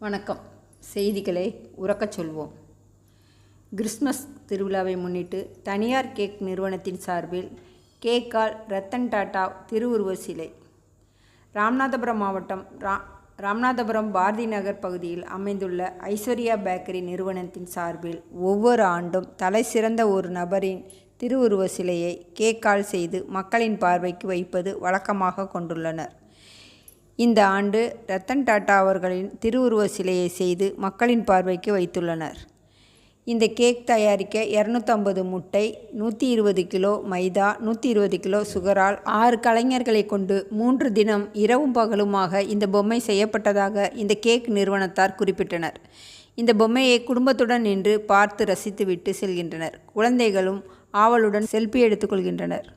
வணக்கம். செய்திகளை உறக்கச் சொல்வோம். கிறிஸ்மஸ் திருவிழாவை முன்னிட்டு தனியார் கேக் நிறுவனத்தின் சார்பில் கேக்கால் ரத்தன் டாடா திருவுருவ சிலை ராமநாதபுரம் மாவட்டம் ராமநாதபுரம் பாரதி நகர் பகுதியில் அமைந்துள்ள ஐஸ்வர்யா பேக்கரி நிறுவனத்தின் சார்பில் ஒவ்வொரு ஆண்டும் தலை சிறந்த ஒரு நபரின் திருவுருவ சிலையை கேக்கால் செய்து மக்களின் பார்வைக்கு வைப்பது வழக்கமாக கொண்டுள்ளனர். இந்த ஆண்டு ரத்தன் டாடா அவர்களின் திருவுருவ சிலையை செய்து மக்களின் பார்வைக்கு வைத்துள்ளனர். இந்த கேக் தயாரிக்க 250 முட்டை, 120 கிலோ மைதா, 120 கிலோ சுகரால் 6 கலைஞர்களை கொண்டு 3 தினம் இரவும் பகலுமாக இந்த பொம்மை செய்யப்பட்டதாக இந்த கேக் நிறுவனத்தார் குறிப்பிட்டனர். இந்த பொம்மையை குடும்பத்துடன் நின்று பார்த்து ரசித்துவிட்டு செல்கின்றனர். குழந்தைகளும் ஆவலுடன் செல்ஃபி எடுத்துக்கொள்கின்றனர்.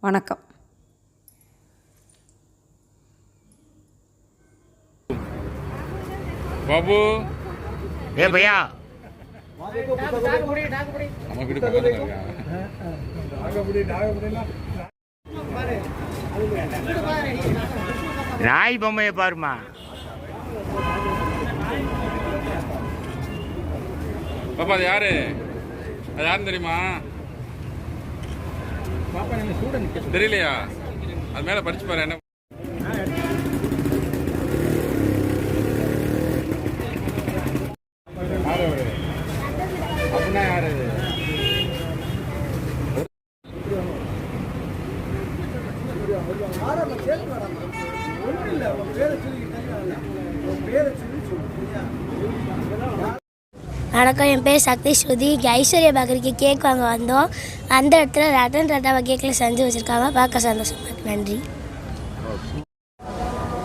வணக்கம். बाबू ए भैया நாய் பொம்மையை பாருமா. பாப்பா அது யாரு? அது யாருன்னு தெரியுமா? தெரியலையா? அது மேல படிச்சு பாரு. என்ன அப்படின்னா யாரு? வணக்கம், என் பேர் சக்தி ஸ்ருதி. இங்கே ஐஸ்வர்யா பேக்கரிக்கு கேக் வாங்க வந்தோம். அந்த இடத்துல ரத்தன் டாட்டாவை கேக்கில் செஞ்சு வச்சுருக்காங்க. பார்க்க சந்தோஷமாக. நன்றி.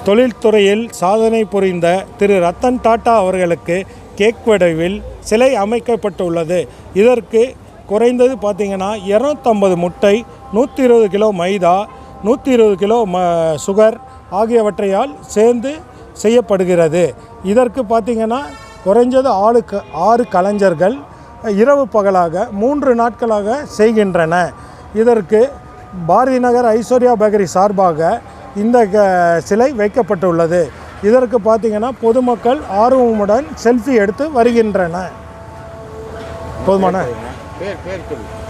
தொழில்துறையில் சாதனை புரிந்த திரு ரத்தன் டாடா அவர்களுக்கு கேக் வடிவில் சிலை அமைக்கப்பட்டுள்ளது. இதற்கு குறைந்தது பார்த்திங்கன்னா 250 முட்டை, 120 கிலோ மைதா, 120 கிலோ சுகர் ஆகியவற்றையால் சேர்ந்து செய்யப்படுகிறது. இதற்கு பார்த்திங்கன்னா குறைஞ்சது 6 கலைஞர்கள் இரவு பகலாக 3 நாட்களாக செய்கின்றன. இதற்கு பாரதி நகர் ஐஸ்வர்யா பேக்கரி சார்பாக இந்த சிலை வைக்கப்பட்டுள்ளது. இதற்கு பார்த்திங்கன்னா பொதுமக்கள் ஆர்வமுடன் செல்ஃபி எடுத்து வருகின்றன. போதுமான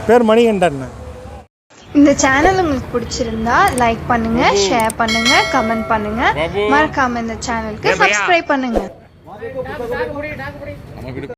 பேர் மணிகண்டன். இந்த சேனல் உங்களுக்கு பிடிச்சிருந்தா லைக் பண்ணுங்க, ஷேர் பண்ணுங்க, கமெண்ட் பண்ணுங்க. மறக்காம இந்த சேனலுக்கு சப்ஸ்கிரைப் பண்ணுங்க.